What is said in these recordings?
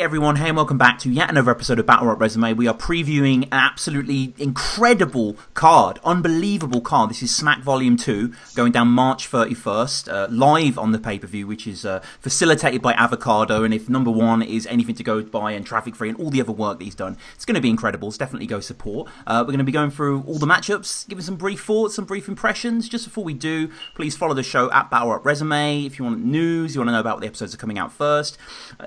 everyone, hey and welcome back to yet another episode of Battle Rap Resume. We are previewing an absolutely incredible card, unbelievable card. This is Smack Volume 2, going down March 31st, live on the pay-per-view, which is facilitated by Avocado, and if number one is anything to go by and Traffic Free and all the other work that he's done, it's going to be incredible. It's definitely go support. We're going to be going through all the matchups, giving some brief thoughts, some brief impressions. Just before we do, please follow the show at Battle Rap Resume. If you want news, you want to know about what the episodes are coming out first,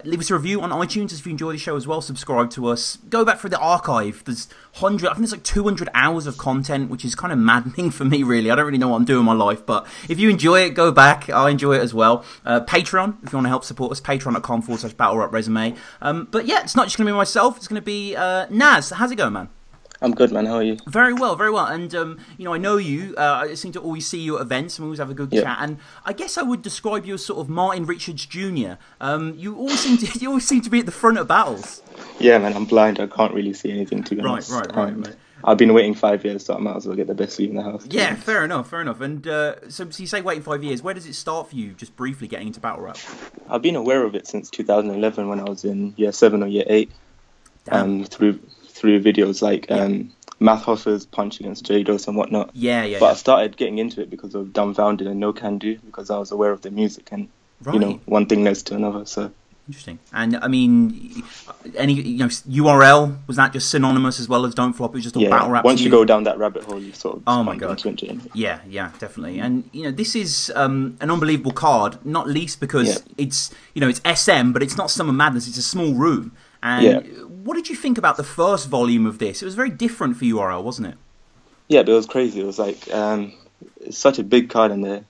leave us a review on iTunes if you enjoy the show as well. Subscribe to us. Go back through the archive. There's I think there's like 200 hours of content, which is kind of maddening for me, really. I don't really know what I'm doing in my life, but if you enjoy it, go back. I enjoy it as well. Patreon, if you want to help support us, patreon.com/BattleRapResume. But yeah, it's not just going to be myself. It's going to be Naz. How's it going, man? I'm good, man. How are you? Very well, very well. And, you know, I know you. I seem to always see you at events and we always have a good chat. And I guess I would describe you as sort of Martin Richards Jr. You always seem to be at the front of battles. Yeah, man. I'm blind. I can't really see anything, to be honest. Right. I've been waiting 5 years, so I might as well get the best seat in the house. Yeah, fair enough. And so you say waiting 5 years. Where does it start for you, just briefly getting into battle rap? I've been aware of it since 2011 when I was in year 7 or year 8. Through videos like Math Hoffer's Punch Against J-Dos and whatnot. But I started getting into it because of Dumbfounded and No Can Do, because I was aware of the music and, you know, one thing leads to another, so... Interesting. And, I mean, URL, was that just synonymous as well as Don't Flop? It was just all battle rap? Once you go down that rabbit hole, you sort of... Oh, my God. Yeah, definitely. And, you know, this is an unbelievable card, not least because it's, you know, it's SM, but it's not Summer Madness, it's a small room. And what did you think about the first volume of this? It was very different for URL, wasn't it? Yeah, but it was crazy. It was like, it's such a big card in there,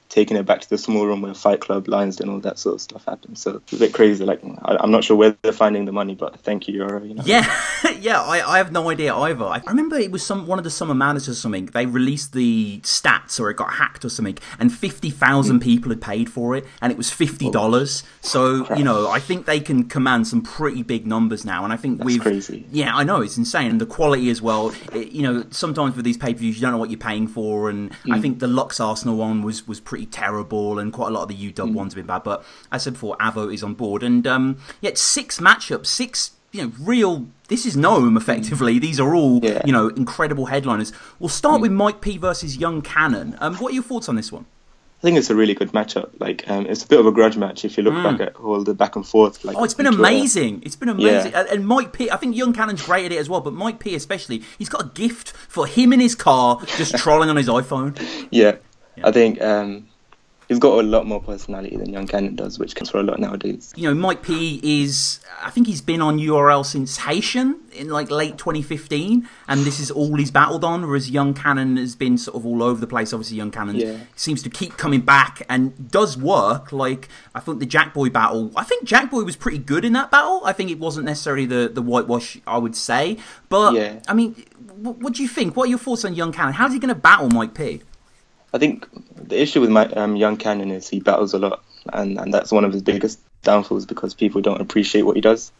taking it back to the small room where Fight Club, Lions Den, all that sort of stuff happened. So it's a bit crazy. Like, I'm not sure where they're finding the money, but thank you, URL. You know? Yeah, I have no idea either. I remember it was one of the Summer Madness or something. They released the stats, or it got hacked or something, and 50,000 people had paid for it, and it was $50. So, crap. You know, I think they can command some pretty big numbers now, and I think That's crazy. Yeah, I know, it's insane. And the quality as well, you know, sometimes with these pay-per-views, you don't know what you're paying for, and I think the Lux Arsenal one was pretty terrible, and quite a lot of the UW ones have been bad. But as I said before, Avo is on board, and it's 6 matchups, 6, you know, real. This is Gnome effectively. These are all you know, incredible headliners. We'll start with Mike P versus Young Cannon. What are your thoughts on this one? I think it's a really good matchup. Like, it's a bit of a grudge match if you look back at all the back and forth. Like, it's been amazing. It's been amazing. And Mike P, I think Young Cannon's great at it as well, but Mike P especially, he's got a gift for him in his car, just trolling on his iPhone. Yeah. I think he's got a lot more personality than Young Cannon does, which counts for a lot nowadays. You know, Mike P is, I think he's been on URL since Haitian in like late 2015, and this is all he's battled on, whereas Young Cannon has been sort of all over the place. Obviously, Young Cannon seems to keep coming back and does work. Like, I think the Jackboy battle, I think Jackboy was pretty good in that battle. I think it wasn't necessarily the whitewash, I would say. But, I mean, what do you think? What are your thoughts on Young Cannon? How's he going to battle Mike P? I think the issue with Young Cannon is he battles a lot, and that's one of his biggest downfalls because people don't appreciate what he does.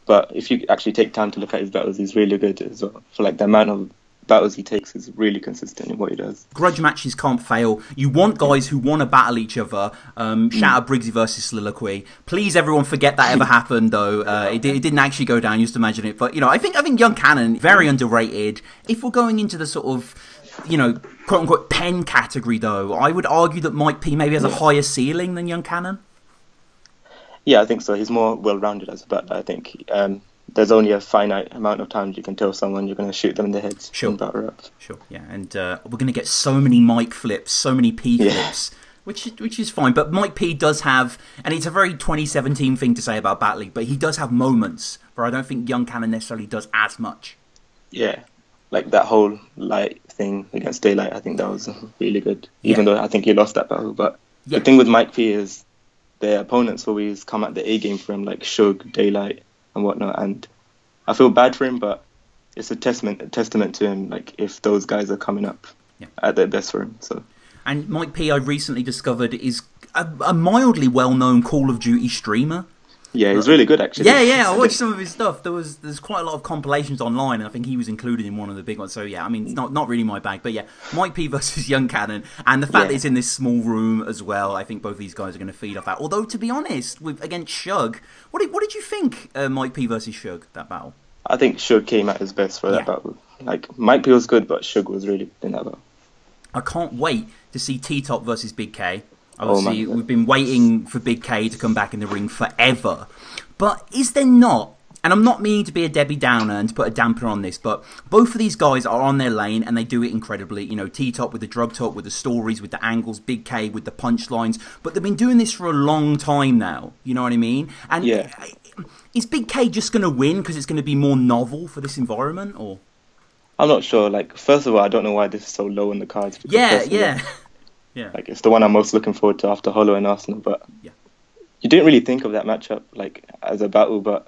But if you actually take time to look at his battles, he's really good as well. For like the amount of battles he takes is really consistent in what he does. Grudge matches can't fail. You want guys who want to battle each other. Shout out Briggsy versus Soliloquy. Please, everyone, forget that ever happened, though. It didn't actually go down. You just imagine it. But, you know, I think Young Cannon, very underrated. If we're going into the sort of, you know, quote-unquote pen category, though, I would argue that Mike P maybe has a higher ceiling than Young Cannon. Yeah, I think so. He's more well-rounded as a battler, I think. There's only a finite amount of times you can tell someone you're going to shoot them in the head. Sure, yeah. And we're going to get so many Mike flips, so many P flips, which is fine. But Mike P does have, and it's a very 2017 thing to say about battling, but he does have moments where I don't think Young Cannon necessarily does as much. Yeah. Like that whole light thing against Daylight, I think that was really good. Even though I think he lost that battle. But the thing with Mike P is the opponents always come at the A game for him, like Suge, Daylight, and whatnot. And I feel bad for him, but it's a testament to him. Like if those guys are coming up at their best for him. So. And Mike P, I recently discovered, is a mildly well-known Call of Duty streamer. Yeah, he's really good actually. Yeah, I watched some of his stuff. There's quite a lot of compilations online, and I think he was included in one of the big ones. So yeah, I mean, it's not really my bag, but yeah, Mike P versus Young Cannon, and the fact that it's in this small room as well. I think both these guys are going to feed off that. Although to be honest, against Shug, what did you think, Mike P versus Shug, that battle? I think Shug came at his best for that battle. Like Mike P was good, but Shug was really good in that battle. I can't wait to see T-Top versus Big K. Obviously, we've been waiting for Big K to come back in the ring forever. But is there not, and I'm not meaning to be a Debbie Downer and to put a damper on this, but both of these guys are on their lane and they do it incredibly. You know, T-Top with the drug talk, with the stories, with the angles, Big K with the punchlines. But they've been doing this for a long time now, you know what I mean? And is Big K just going to win because it's going to be more novel for this environment, or? I'm not sure. Like, first of all, I don't know why this is so low on the cards. Yeah. Like, it's the one I'm most looking forward to after Hollow and Arsenal, but you didn't really think of that matchup like as a battle, but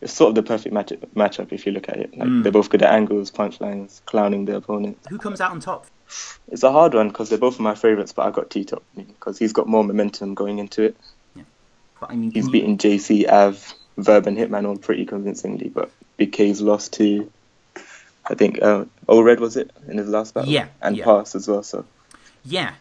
it's sort of the perfect matchup if you look at it. Like they're both good at angles, punchlines, clowning their opponent. Who comes out on top? It's a hard one because they're both my favourites, but I got T-Top because he's got more momentum going into it. Yeah. But, I mean, he's beaten JC, Av, Verb and Hitman all pretty convincingly, but Big K's lost to, I think, O-Red was it, in his last battle? Yeah. And Pass as well, so... Yeah.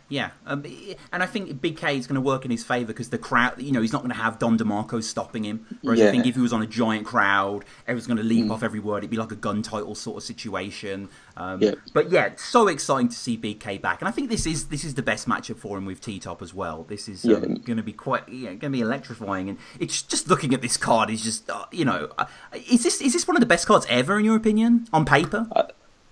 And I think Big K is going to work in his favour because the crowd, you know, he's not going to have Don DeMarco stopping him. Whereas I think if he was on a giant crowd, everyone's going to leap off every word. It'd be like a gun title sort of situation. But yeah, it's so exciting to see Big K back. And I think this is the best matchup for him with T-Top as well. This is going to be going to be electrifying. And it's just looking at this card is just, is this one of the best cards ever in your opinion, on paper?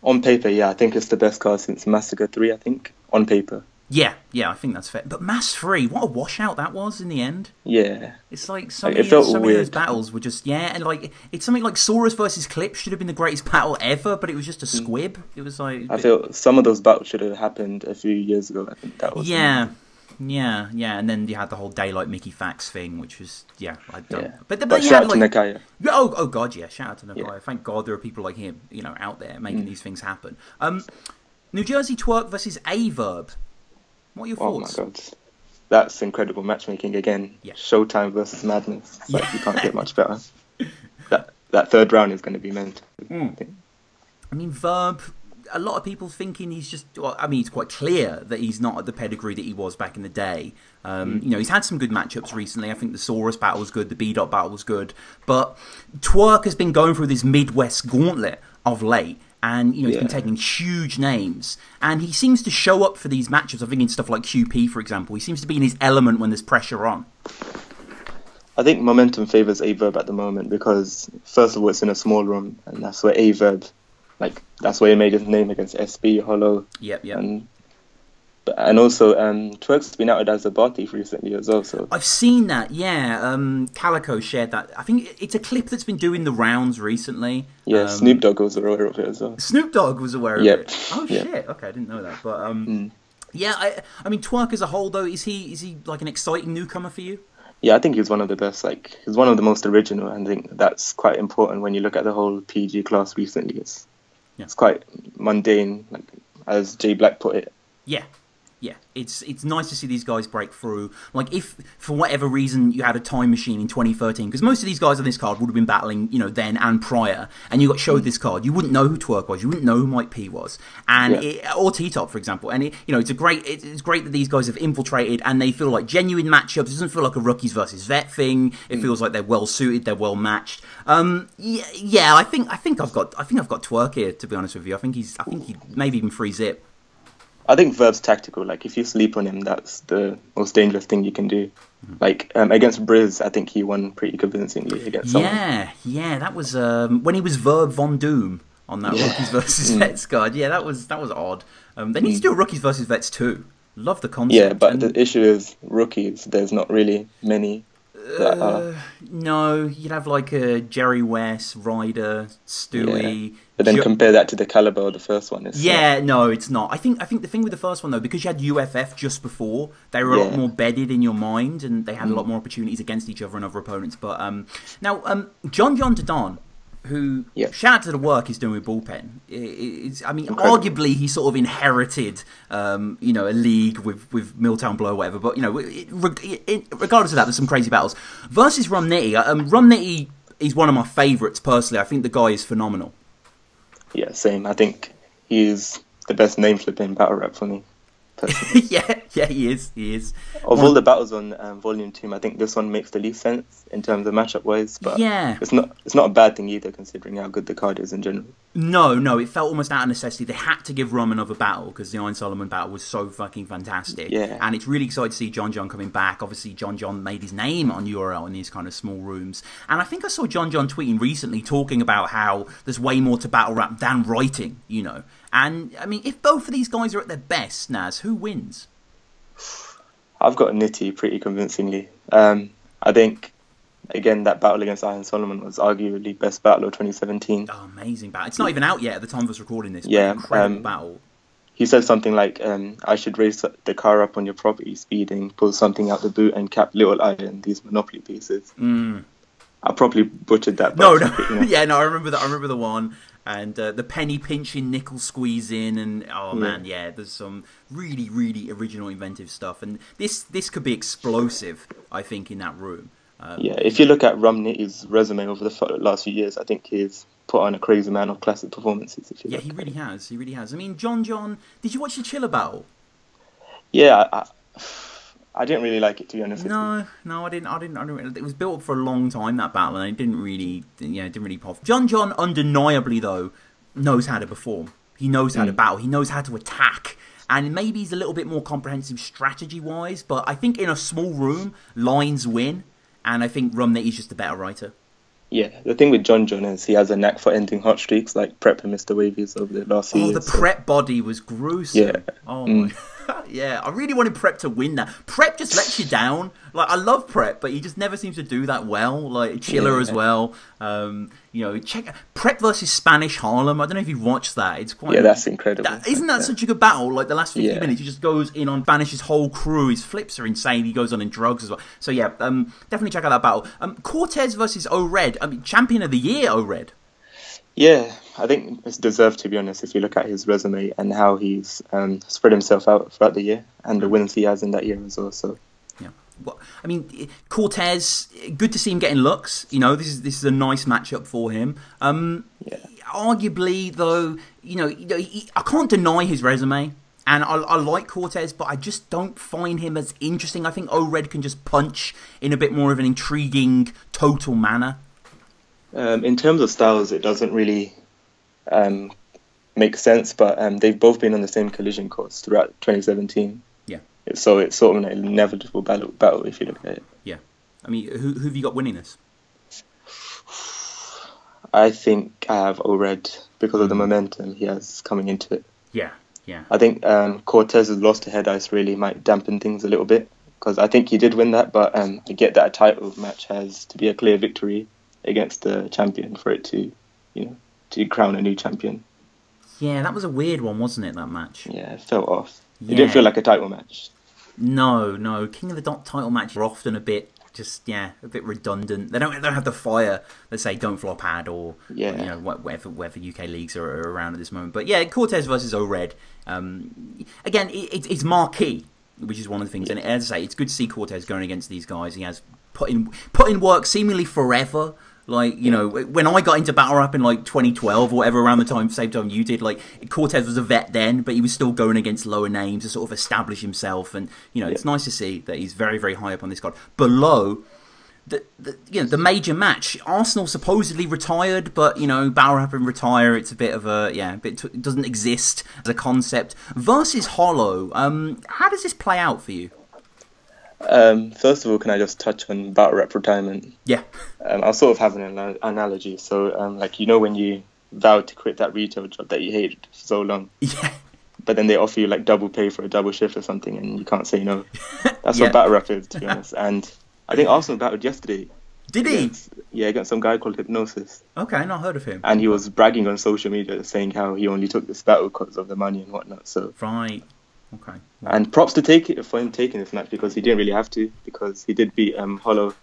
On paper, yeah. I think it's the best card since Massacre 3, I think. On paper. Yeah, I think that's fair. But Mass 3, what a washout that was in the end. Yeah. It's like so many of those battles were just, and like, it's something like Saurus versus Clip should have been the greatest battle ever, but it was just a squib. It was like... I feel some of those battles should have happened a few years ago. I think that was... Yeah, and then you had the whole Daylight Mickey Fax thing, which was, I don't... Yeah. But shout out to like, Nakaya. Oh God, yeah, shout out to Nakaya. Yeah. Thank God there are people like him, out there making these things happen. New Jersey Twork versus Verb. What are your thoughts? Oh my God. That's incredible matchmaking again. Yeah. Showtime versus Madness. It's like you can't get much better. That third round is going to be mental. I mean, Verb, a lot of people thinking he's just... Well, I mean, it's quite clear that he's not at the pedigree that he was back in the day. He's had some good matchups recently. I think the Saurus battle was good. The B-Dot battle was good. But Twork has been going through this Midwest gauntlet of late. And, he's been taking huge names. And he seems to show up for these matchups. I think in stuff like QP, for example. He seems to be in his element when there's pressure on. I think momentum favours Verb at the moment because, first of all, it's in a small room. And that's where Verb, that's where he made his name against SB, Hollow. Yep. And also, Twork's been outed as a bar thief recently as well. So I've seen that, Calico shared that. I think it's a clip that's been doing the rounds recently. Yeah, Snoop Dogg was aware of it as well. Snoop Dogg was aware of it? Oh, shit. Okay, I didn't know that. But, I mean, Twork as a whole, though, is he like an exciting newcomer for you? Yeah, I think he's one of the best. He's one of the most original. And I think that's quite important when you look at the whole PG class recently. It's quite mundane, as Jay Black put it. Yeah, it's nice to see these guys break through. Like, if for whatever reason you had a time machine in 2013, because most of these guys on this card would have been battling, then and prior, and you got showed this card, you wouldn't know who Twork was, you wouldn't know who Mike P was, and or T-Top, for example. And it's great that these guys have infiltrated and they feel like genuine matchups. It doesn't feel like a rookies versus vet thing. It feels like they're well suited, they're well matched. I think I've got Twork here, to be honest with you. I think he maybe even free zip. I think Verb's tactical. If you sleep on him, that's the most dangerous thing you can do. Against Briz, I think he won pretty convincingly against someone. Yeah, that was when he was Verb Von Doom on that Rookies versus Vets card. Yeah, that was odd. They need to do a Rookies versus Vets too. Love the concept. Yeah, but the issue is Rookies, there's not really many. No, you'd have Jerry West, Ryder, Stewie. But then compare that to the caliber of the first one. No, it's not. I think the thing with the first one though, because you had UFF just before, they were a lot more bedded in your mind, and they had a lot more opportunities against each other and other opponents. But now, John to Don, who, shout out to the work he's doing with Bullpen. I mean, Incredible. Arguably he sort of inherited, a league with Milltown Blow or whatever. But, regardless of that, there's some crazy battles. Versus Rum Nitty. Rum Nitty is one of my favourites, personally. I think the guy is phenomenal. Yeah, same. I think he's the best name flip in battle rap for me. yeah, he is. Of all the battles on Volume 2, I think this one makes the least sense in terms of matchup wise, but it's not a bad thing either, considering how good the card is in general. No, it felt almost out of necessity. They had to give Rum another battle because the Iron Solomon battle was so fucking fantastic. Yeah. And it's really exciting to see John coming back. Obviously, John made his name on URL in these kind of small rooms. And I think I saw John tweeting recently talking about how there's way more to battle rap than writing, And, I mean, if both of these guys are at their best, Naz, who wins? I've got Nitty pretty convincingly. I think, again, that battle against Iron Solomon was arguably best battle of 2017. Oh, amazing battle. It's not even out yet at the time of us recording this. Yeah. Incredible battle. He said something like, I should raise the car up on your property, speeding, pull something out the boot and cap Little Iron, these Monopoly pieces. I probably butchered that. No. Yeah, no, I remember that. I remember the one. And the penny pinching, nickel squeezing, and man, there's some really, really original, inventive stuff. And this could be explosive, I think, in that room. If you look at Rum Nitty's resume over the last few years, I think he's put on a crazy amount of classic performances. He really has. He really has. I mean, John, did you watch the Chiller battle? Yeah, I didn't really like it, to be honest. No, I didn't. It was built up for a long time, that battle, and it didn't really pop. John undeniably though knows how to perform. He knows how to battle. He knows how to attack. And maybe he's a little bit more comprehensive strategy-wise, but I think in a small room, lines win, and I think Rum Nitty's just a better writer. Yeah, the thing with John is he has a knack for ending hot streaks, like Prep and Mr. Wavies over the last few years. The Prep body was gruesome. Yeah. Oh, my. Yeah, I really wanted Prep to win that. Prep just lets you down. Like, I love Prep, but he just never seems to do that well. Like, Chiller as well. Check Prep versus Spanish Harlem. I don't know if you've watched that. It's quite. Yeah, that's incredible. Isn't that such a good battle? Like, the last 50 minutes, he just goes in on Spanish's whole crew. His flips are insane. He goes on in drugs as well. So, yeah, definitely check out that battle. Cortez versus O-Red. I mean, champion of the year, O-Red. Yeah, I think it's deserved, to be honest, if you look at his resume and how he's spread himself out throughout the year and the wins he has in that year as well. So, yeah, well, I mean, Cortez, good to see him getting looks. This is a nice matchup for him. Arguably, though, I can't deny his resume. And I like Cortez, but I just don't find him as interesting. I think O-Red can just punch in a bit more of an intriguing, total manner. In terms of styles, it doesn't really make sense, but they've both been on the same collision course throughout 2017. Yeah. So it's sort of an inevitable battle if you look at it. Yeah. I mean, who have you got winning this? I think I have O-Red because of the momentum he has coming into it. Yeah. I think Cortez's loss to Head Ice really might dampen things a little bit, because I think he did win that, but to get that title match has to be a clear victory against the champion for it to crown a new champion. Yeah, that was a weird one, wasn't it, that match? Yeah, it felt off. It didn't feel like a title match. No. King of the Dot title matches are often a bit redundant. They don't have the fire, let's say, Don't Flop ad or whatever UK leagues are around at this moment. But yeah, Cortez versus O-Red. Again, it's marquee, which is one of the things. And as I say, it's good to see Cortez going against these guys. He has put in work seemingly forever. Like, when I got into battle rap in like 2012 or whatever, around the same time you did, like, Cortez was a vet then, but he was still going against lower names to sort of establish himself. And, it's nice to see that he's very, very high up on this card. Below the major match, Arsenal supposedly retired, but, battle rap and retire, it's a bit of it doesn't exist as a concept. Versus Hollow, how does this play out for you? First of all, can I just touch on battle rap retirement? Yeah. I'll sort of have an analogy. So, when you vowed to quit that retail job that you hated for so long. Yeah. But then they offer you like double pay for a double shift or something, and you can't say no. That's what battle rap is, to be honest. And I think Arsenal battled yesterday. Did he? Against some guy called Hypnosis. Okay, not heard of him. And he was bragging on social media, saying how he only took this battle because of the money and whatnot. So. Right. Okay. And props for him taking this match, because he didn't really have to, because he did beat Hollow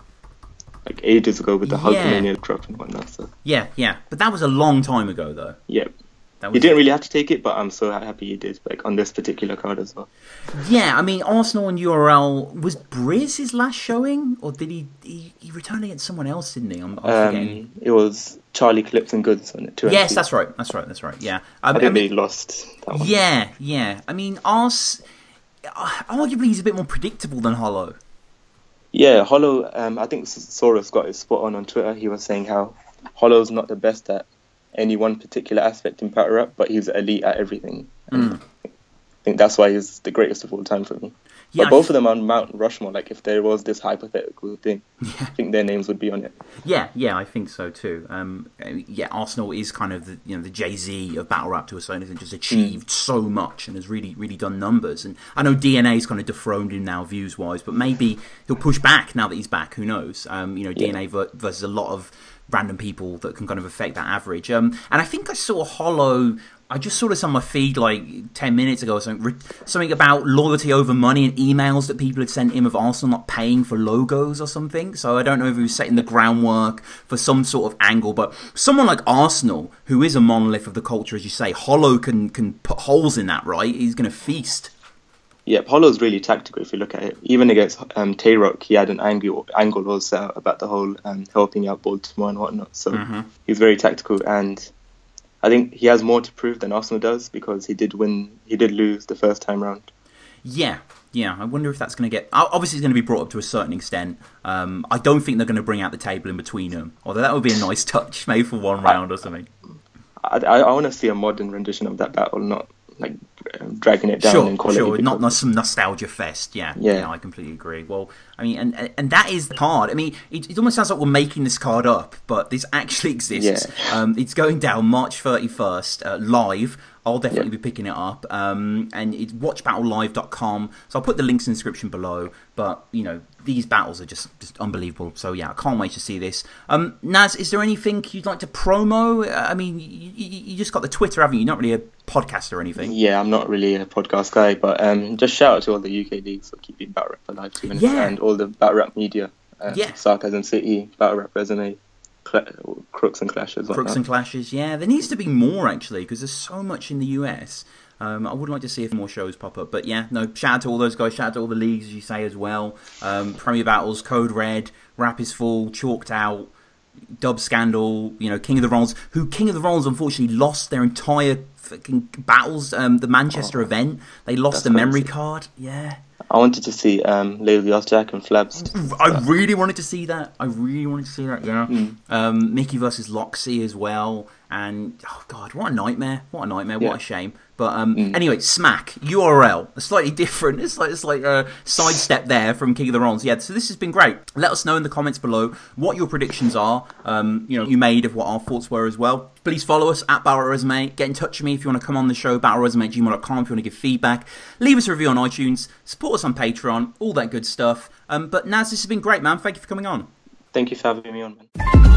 like ages ago with the Hulkamania drop and whatnot. So yeah, but that was a long time ago though. Yeah. He didn't really have to take it, but I'm so happy he did, like on this particular card as well. Yeah, I mean, Arsenal and URL, was Briz his last showing? Or did he returned against someone else, didn't he? I'm forgetting. It was Charlie Clips and Goods on it. Yes, that's right, yeah. I think they lost that one. Yeah. I mean, arguably he's a bit more predictable than Hollow. Yeah, Hollow, I think Soros got it spot on Twitter. He was saying how Hollow's not the best at any one particular aspect in battle rap, but he's elite at everything. I think that's why he's the greatest of all time for me. Yeah, but both of them are on Mount Rushmore. Like, if there was this hypothetical thing, I think their names would be on it. Yeah, I think so too. Arsenal is kind of the Jay-Z of battle rap to a certain extent, just achieved so much and has really, really done numbers. And I know DNA's kind of dethroned him now views-wise, but maybe he'll push back now that he's back. Who knows? DNA versus a lot of random people that can kind of affect that average. And I think I saw Hollow. I just saw this on my feed like 10 minutes ago or something about loyalty over money and emails that people had sent him of Arsenal not paying for logos or something. So I don't know if he was setting the groundwork for some sort of angle, but someone like Arsenal, who is a monolith of the culture, as you say, Hollow can put holes in that, right? He's going to feast. Yeah, Hollow's really tactical if you look at it. Even against Twork, he had an angle also about the whole helping out Baltimore and whatnot. So he's very tactical, and I think he has more to prove than Arsenal does, because he did lose the first time round. Yeah. I wonder if that's going to get... Obviously, it's going to be brought up to a certain extent. I don't think they're going to bring out the table in between them, although that would be a nice touch, maybe for one round or something. I want to see a modern rendition of that battle, not like dragging it down in quality. Sure, not some nostalgia fest. Yeah, I completely agree. Well, I mean, and that is the card. I mean, it almost sounds like we're making this card up, but this actually exists. Yeah. It's going down March 31st live. I'll definitely be picking it up. And it's watchbattlelive.com. So I'll put the links in the description below. But, these battles are just unbelievable. So, yeah, I can't wait to see this. Naz, is there anything you'd like to promo? I mean, you just got the Twitter, haven't you? You're not really a podcaster or anything. Yeah, I'm not really a podcast guy. But just shout out to all the UK leagues for keeping battle rap alive too. And all the battle rap media. Sarcasm City, Battle Rap Resume. Crooks and Clashes. Crooks and Clashes, yeah. There needs to be more, actually, because there's so much in the US. I would like to see if more shows pop up. But yeah, no, shout out to all those guys. Shout out to all the leagues, as you say, as well. Premier Battles, Code Red, Rap is Full, Chalked Out, Dub Scandal, King of the Rolls, King of the Rolls unfortunately lost their entire fucking battles, the Manchester event. They lost the memory card. Yeah. I wanted to see Lazy Ass Jack and Flabs. I really wanted to see that. Yeah. Mickey versus Loxy as well. And, oh God, what a nightmare. What a shame. But anyway, Smack, URL, a slightly different, it's like a sidestep there from King of the Rolls. Yeah, so this has been great. Let us know in the comments below what your predictions are, you made of what our thoughts were as well. Please follow us at battlerapresume. Get in touch with me if you want to come on the show, battlerapresume@gmail.com if you want to give feedback. Leave us a review on iTunes, support us on Patreon, all that good stuff. But Naz, this has been great, man. Thank you for coming on. Thank you for having me on, man.